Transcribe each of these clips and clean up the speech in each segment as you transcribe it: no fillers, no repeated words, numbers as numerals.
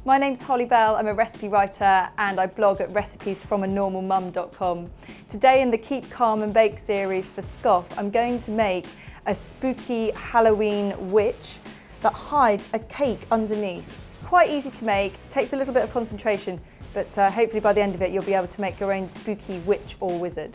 My name's Holly Bell, I'm a recipe writer and I blog at recipesfromanormalmum.com. Today in the Keep Calm and Bake series for Scoff, I'm going to make a spooky Halloween witch that hides a cake underneath. It's quite easy to make, takes a little bit of concentration, but hopefully by the end of it you'll be able to make your own spooky witch or wizard.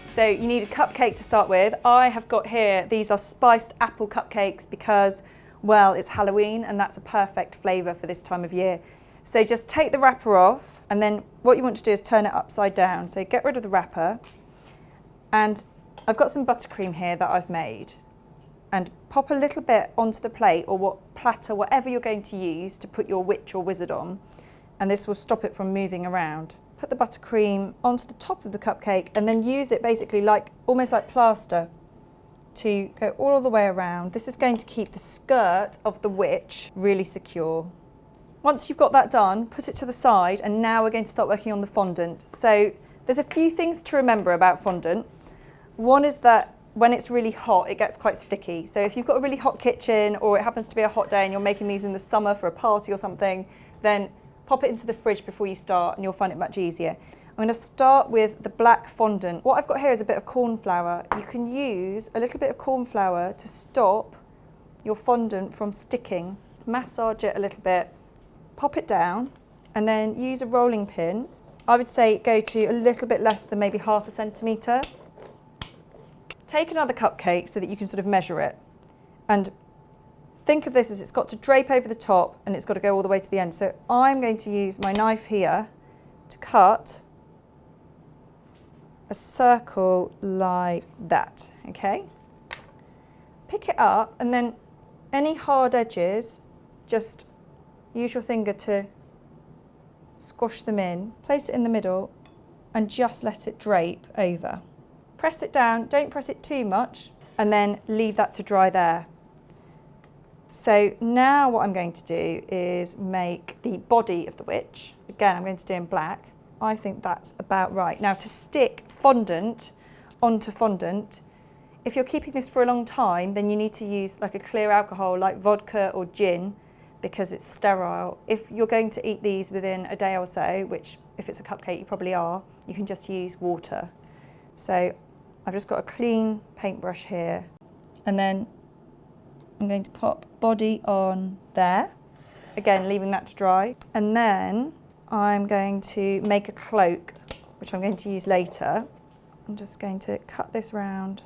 So you need a cupcake to start with. I have got here, these are spiced apple cupcakes because, well, it's Halloween and that's a perfect flavour for this time of year. So just take the wrapper off and then what you want to do is turn it upside down. So get rid of the wrapper, and I've got some buttercream here that I've made, and pop a little bit onto the plate or platter, whatever you're going to use to put your witch or wizard on, and this will stop it from moving around. Put the buttercream onto the top of the cupcake and then use it basically almost like plaster to go all the way around. This is going to keep the skirt of the witch really secure. Once you've got that done, put it to the side, and now we're going to start working on the fondant. So there's a few things to remember about fondant. One is that when it's really hot, it gets quite sticky. So if you've got a really hot kitchen or it happens to be a hot day and you're making these in the summer for a party or something, then pop it into the fridge before you start and you'll find it much easier. I'm going to start with the black fondant. What I've got here is a bit of cornflour. You can use a little bit of cornflour to stop your fondant from sticking. Massage it a little bit, pop it down, and then use a rolling pin. I would say go to a little bit less than maybe ½ centimetre. Take another cupcake so that you can sort of measure it. And think of this as it's got to drape over the top and it's got to go all the way to the end. So I'm going to use my knife here to cut a circle like that, okay? Pick it up and then any hard edges, just use your finger to squash them in. Place it in the middle and just let it drape over. Press it down, don't press it too much, and then leave that to dry there. So now what I'm going to do is make the body of the witch. Again, I'm going to do in black. I think that's about right. Now to stick fondant onto fondant, if you're keeping this for a long time, then you need to use like a clear alcohol like vodka or gin because it's sterile. If you're going to eat these within a day or so, which if it's a cupcake you probably are, you can just use water. So I've just got a clean paintbrush here, and then I'm going to pop body on there, again leaving that to dry, and then I'm going to make a cloak which I'm going to use later. I'm just going to cut this round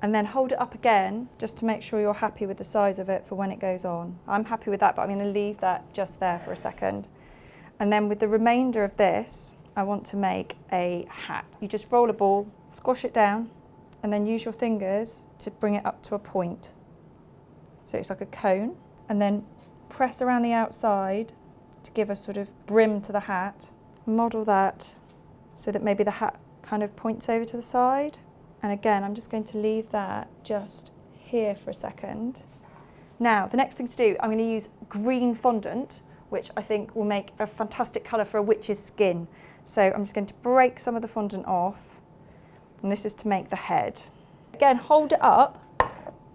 and then hold it up again just to make sure you're happy with the size of it for when it goes on. I'm happy with that, but I'm going to leave that just there for a second. And then with the remainder of this, I want to make a hat. You just roll a ball, squash it down, and then use your fingers to bring it up to a point. So it's like a cone, and then press around the outside to give a sort of brim to the hat. Model that so that maybe the hat kind of points over to the side. And again, I'm just going to leave that just here for a second. Now, the next thing to do, I'm going to use green fondant, which I think will make a fantastic colour for a witch's skin. So I'm just going to break some of the fondant off, and this is to make the head. Again, hold it up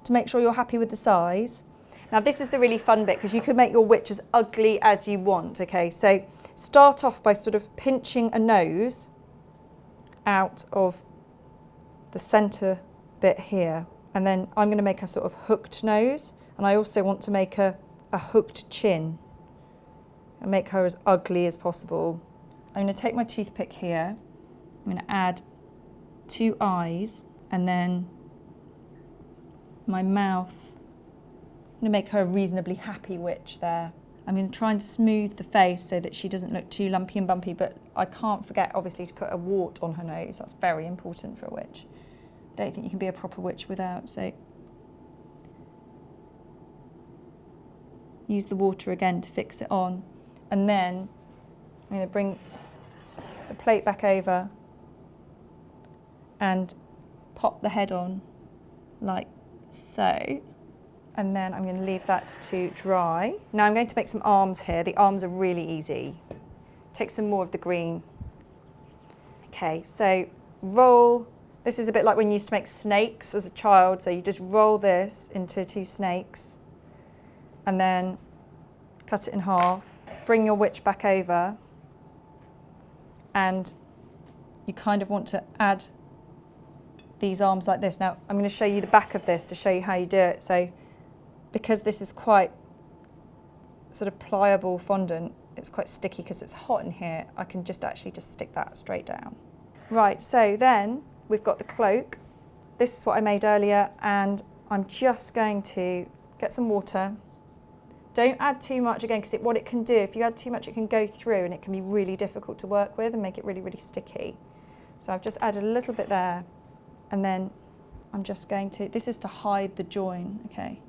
to make sure you're happy with the size. Now this is the really fun bit because you can make your witch as ugly as you want, okay? So start off by sort of pinching a nose out of the centre bit here, and then I'm going to make a sort of hooked nose, and I also want to make a hooked chin and make her as ugly as possible. I'm going to take my toothpick here, I'm going to add 2 eyes, and then my mouth. I'm going to make her a reasonably happy witch there. I'm going to try and smooth the face so that she doesn't look too lumpy and bumpy, but I can't forget obviously to put a wart on her nose. That's very important for a witch. I don't think you can be a proper witch without, so use the water again to fix it on. And then I'm going to bring the plate back over and pop the head on like so. And then I'm going to leave that to dry. Now I'm going to make some arms here. The arms are really easy. Take some more of the green. Okay, so roll This is a bit like when you used to make snakes as a child. So you just roll this into 2 snakes and then cut it in half. Bring your witch back over, and you kind of want to add these arms like this. Now I'm going to show you the back of this to show you how you do it. So because this is quite sort of pliable fondant, it's quite sticky because it's hot in here, I can just actually just stick that straight down. Right, so then we've got the cloak. This is what I made earlier, and I'm just going to get some water. Don't add too much again, because what it can do, if you add too much, it can go through and it can be really difficult to work with and make it really, really sticky. So I've just added a little bit there, and then I'm just going to, this is to hide the join, okay?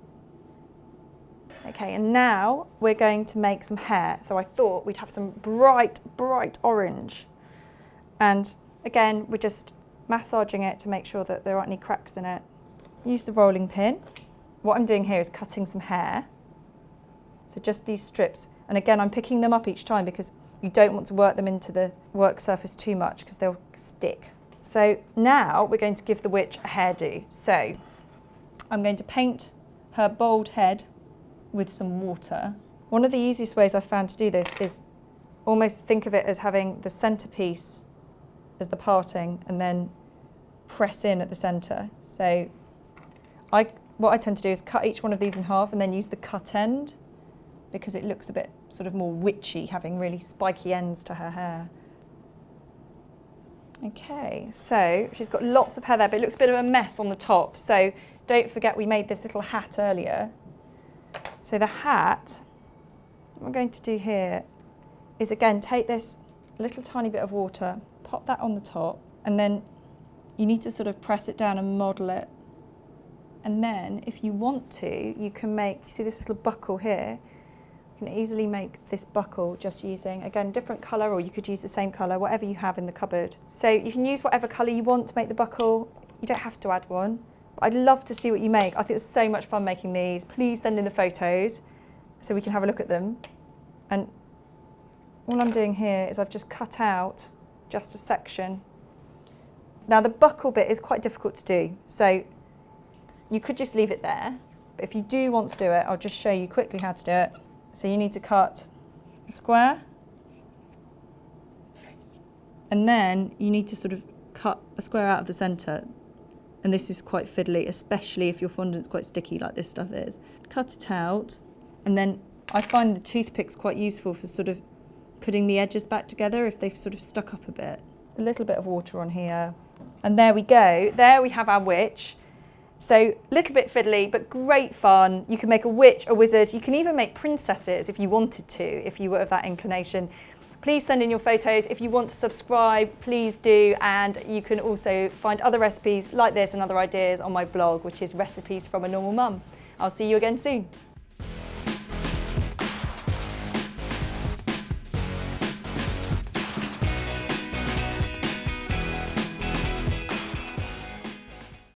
Okay, and now we're going to make some hair. So I thought we'd have some bright, bright orange. And again, we're just massaging it to make sure that there aren't any cracks in it. Use the rolling pin. What I'm doing here is cutting some hair. So just these strips. And again, I'm picking them up each time because you don't want to work them into the work surface too much because they'll stick. So now we're going to give the witch a hairdo. So I'm going to paint her bald head with some water. One of the easiest ways I've found to do this is almost think of it as having the centerpiece as the parting and then press in at the center. So what I tend to do is cut each one of these in half and then use the cut end because it looks a bit sort of more witchy, having really spiky ends to her hair. Okay, so she's got lots of hair there, but it looks a bit of a mess on the top. So don't forget we made this little hat earlier. So the hat, what I'm going to do here is again take this little tiny bit of water, pop that on the top, and then you need to sort of press it down and model it. And then if you want to, you can make, you see this little buckle here, you can easily make this buckle just using, again, different colour, or you could use the same colour, whatever you have in the cupboard. So you can use whatever colour you want to make the buckle. You don't have to add one. But I'd love to see what you make. I think it's so much fun making these. Please send in the photos so we can have a look at them. And all I'm doing here is I've just cut out just a section. Now the buckle bit is quite difficult to do, so you could just leave it there. But if you do want to do it, I'll just show you quickly how to do it. So you need to cut a square, and then you need to sort of cut a square out of the centre. And this is quite fiddly, especially if your fondant's quite sticky like this stuff is. Cut it out, and then I find the toothpicks quite useful for sort of putting the edges back together if they've sort of stuck up a bit. A little bit of water on here. And there we go. There we have our witch. So a little bit fiddly, but great fun. You can make a witch, a wizard. You can even make princesses if you wanted to, if you were of that inclination. Please send in your photos. If you want to subscribe, please do. And you can also find other recipes like this and other ideas on my blog, which is Recipes from a Normal Mum. I'll see you again soon.